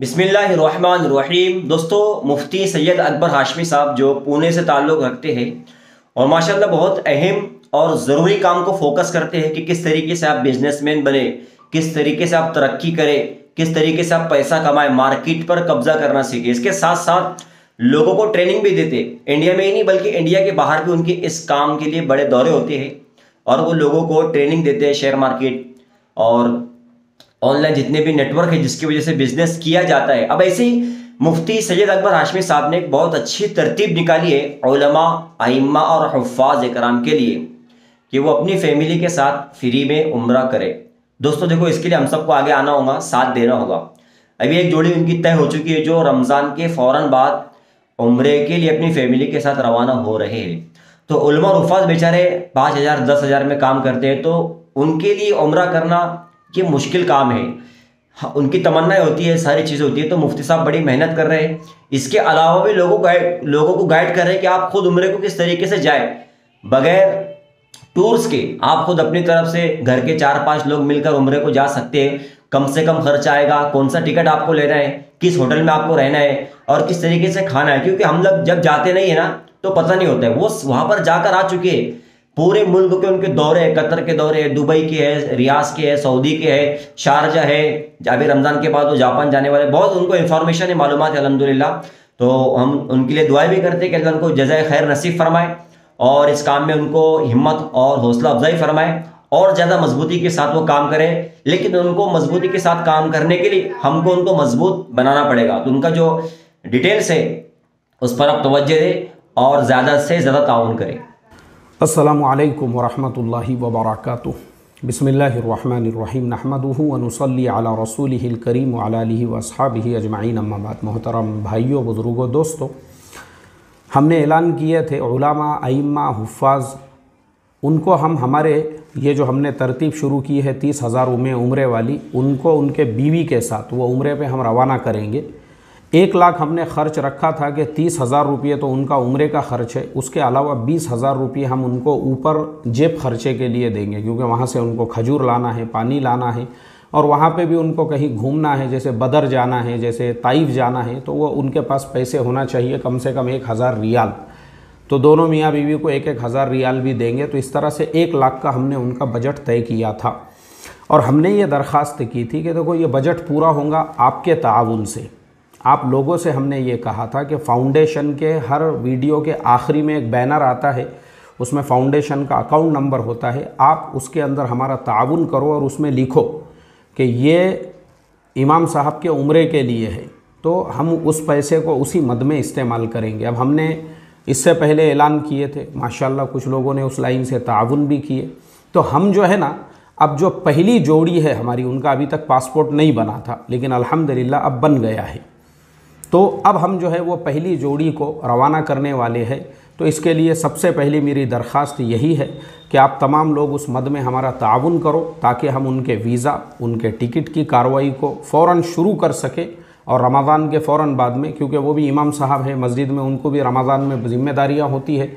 बिस्मिल्लाहिर्रहमानिर्रहीम। दोस्तों, मुफ्ती सैयद अकबर हाशमी साहब जो पुणे से ताल्लुक़ रखते हैं और माशाल्लाह बहुत अहम और ज़रूरी काम को फोकस करते हैं कि किस तरीके से आप बिजनेसमैन बने, किस तरीके से आप तरक्की करें, किस तरीके से आप पैसा कमाएं, मार्केट पर कब्जा करना सीखें। इसके साथ साथ लोगों को ट्रेनिंग भी देते, इंडिया में ही नहीं बल्कि इंडिया के बाहर भी उनके इस काम के लिए बड़े दौरे होते हैं और वो लोगों को ट्रेनिंग देते हैं शेयर मार्केट और ऑनलाइन जितने भी नेटवर्क है जिसकी वजह से बिजनेस किया जाता है। अब ऐसे ही मुफ्ती सैयद अकबर हाशमी साहब ने एक बहुत अच्छी तरतीब निकाली है उलमा, आइम्मा और हुफ्फाज इकराम के लिए कि वो अपनी फैमिली के साथ फ्री में उम्रा करे। दोस्तों देखो, इसके लिए हम सबको आगे आना होगा, साथ देना होगा। अभी एक जोड़ी उनकी तय हो चुकी है जो रमज़ान के फ़ौरन बाद उम्रे के लिए अपनी फैमिली के साथ रवाना हो रहे हैं। तो उलमा और हुफ्फाज बेचारे 5,000 10,000 में काम करते हैं, तो उनके लिए उम्रा करना ये मुश्किल काम है। हाँ, उनकी तमन्नाएं होती है, सारी चीज़ें होती है, तो मुफ्ती साहब बड़ी मेहनत कर रहे हैं। इसके अलावा भी लोगों को गाइड कर रहे हैं कि आप खुद उम्रे को किस तरीके से जाए बगैर टूर्स के। आप खुद अपनी तरफ से घर के 4-5 लोग मिलकर उम्रे को जा सकते हैं। कम से कम खर्च आएगा, कौन सा टिकट आपको लेना है, किस होटल में आपको रहना है और किस तरीके से खाना है, क्योंकि हम लोग जब जाते नहीं है ना तो पता नहीं होता है। वो वहां पर जाकर आ चुके हैं, पूरे मुल्क के उनके दौरे हैं, कतर के दौरे हैं, दुबई के है, रियाज के है, सऊदी के है, शारजा है, अभी रमजान के बाद वो जापान जाने वाले, बहुत उनको इन्फॉर्मेशन है, मालूमात है अल्हम्दुलिल्लाह। तो हम उनके लिए दुआएं भी करते हैं कि अल्लाह उनको जज़ाए खैर नसीब फरमाए और इस काम में उनको हिम्मत और हौसला अफजाई फरमाए और ज़्यादा मजबूती के साथ वो काम करें। लेकिन उनको मजबूती के साथ काम करने के लिए हमको उनको मजबूत बनाना पड़ेगा। तो उनका जो डिटेल्स है उस पर आप तवज्जो दें और ज़्यादा से ज़्यादा ताउन करें। अस्सलामु अलैकुम वरहमतुल्लाहि वबरकातुहू। बिस्मिल्लाहिर्रहमानिर्रहीम। नहमदुहु व नुसल्ली अला रसूलिहिल करीम व अला आलिहि व अस्हाबिहि अजमाइन, अम्मा बाद। मोहतरम भाइयों, बुजुर्गों, दोस्तों, हमने ऐलान किए थे उलमा, आइम्मा, हुफ्फाज, उनको हम हमारे ये जो हमने तरतीब शुरू की है 30,000 उम्रे वाली, उनको उनके बीवी के साथ वो उम्रे पे हम रवाना करेंगे। 1 लाख हमने ख़र्च रखा था कि 30,000 रुपये तो उनका उम्रे का ख़र्च है, उसके अलावा 20,000 रुपये हम उनको ऊपर जेब खर्चे के लिए देंगे, क्योंकि वहाँ से उनको खजूर लाना है, पानी लाना है और वहाँ पे भी उनको कहीं घूमना है, जैसे बदर जाना है, जैसे ताइफ जाना है, तो वो उनके पास पैसे होना चाहिए कम से कम 1,000 रियाल। तो दोनों मियाँ बीवी को 1,000 रियाल भी देंगे। तो इस तरह से 1 लाख का हमने उनका बजट तय किया था और हमने ये दरख्वास्त की थी कि देखो ये बजट पूरा होगा आपके ताउन से। आप लोगों से हमने ये कहा था कि फ़ाउंडेशन के हर वीडियो के आखिरी में एक बैनर आता है, उसमें फ़ाउंडेशन का अकाउंट नंबर होता है, आप उसके अंदर हमारा ताउन करो और उसमें लिखो कि ये इमाम साहब के उम्रे के लिए है, तो हम उस पैसे को उसी मद में इस्तेमाल करेंगे। अब हमने इससे पहले ऐलान किए थे, माशाल्लाह कुछ लोगों ने उस लाइन से ताउन भी किए। तो हम जो है ना, अब जो पहली जोड़ी है हमारी, उनका अभी तक पासपोर्ट नहीं बना था, लेकिन अल्हम्दुलिल्लाह अब बन गया है। तो अब हम जो है वो पहली जोड़ी को रवाना करने वाले हैं। तो इसके लिए सबसे पहली मेरी दरख्वास्त यही है कि आप तमाम लोग उस मद में हमारा ताउन करो, ताकि हम उनके वीज़ा, उनके टिकट की कार्रवाई को फ़ौरन शुरू कर सकें और रमज़ान के फ़ौरन बाद में, क्योंकि वो भी इमाम साहब हैं मस्जिद में, उनको भी रमज़ान में ज़िम्मेदारियाँ होती है।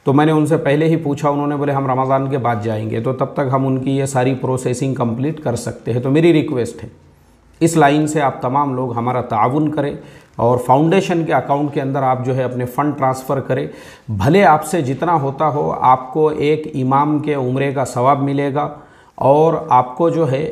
तो मैंने उनसे पहले ही पूछा, उन्होंने बोले हम रमज़ान के बाद जाएंगे, तो तब तक हम उनकी ये सारी प्रोसेसिंग कंप्लीट कर सकते हैं। तो मेरी रिक्वेस्ट है, इस लाइन से आप तमाम लोग हमारा ताउन करें और फाउंडेशन के अकाउंट के अंदर आप जो है अपने फ़ंड ट्रांसफ़र करें। भले आपसे जितना होता हो, आपको एक इमाम के उम्रे का सवाब मिलेगा और आपको जो है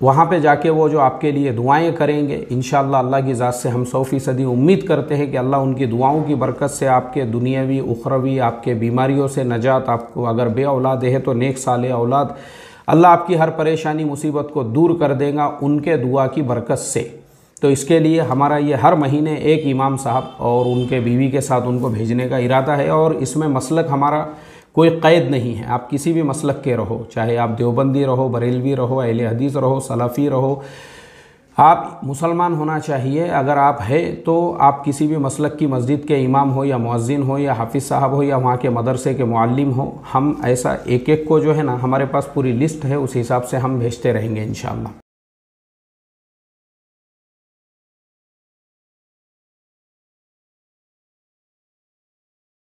वहाँ पे जाके वो जो आपके लिए दुआएं करेंगे, इंशाअल्लाह अल्लाह की ज़ात से हम 100% उम्मीद करते हैं कि अल्लाह उनकी दुआओं की बरकत से आपके दुनियावी, उखरवी, आपके बीमारियों से नजात, आपको अगर बे औलाद है तो नेक साले औलाद, अल्लाह आपकी हर परेशानी मुसीबत को दूर कर देगा उनके दुआ की बरकत से। तो इसके लिए हमारा ये हर महीने एक इमाम साहब और उनके बीवी के साथ उनको भेजने का इरादा है। और इसमें मसलक हमारा कोई क़ैद नहीं है, आप किसी भी मसलक के रहो, चाहे आप देवबंदी रहो, बरेलवी रहो, अहले हदीस रहो, सलाफ़ी रहो, आप मुसलमान होना चाहिए। अगर आप है तो आप किसी भी मसलक की मस्जिद के इमाम हो या मुअज्जिन हो या हाफिज़ साहब हो या वहाँ के मदरसे के मुअल्लिम हो, हम ऐसा एक एक को जो है ना, हमारे पास पूरी लिस्ट है, उस हिसाब से हम भेजते रहेंगे इंशाअल्लाह।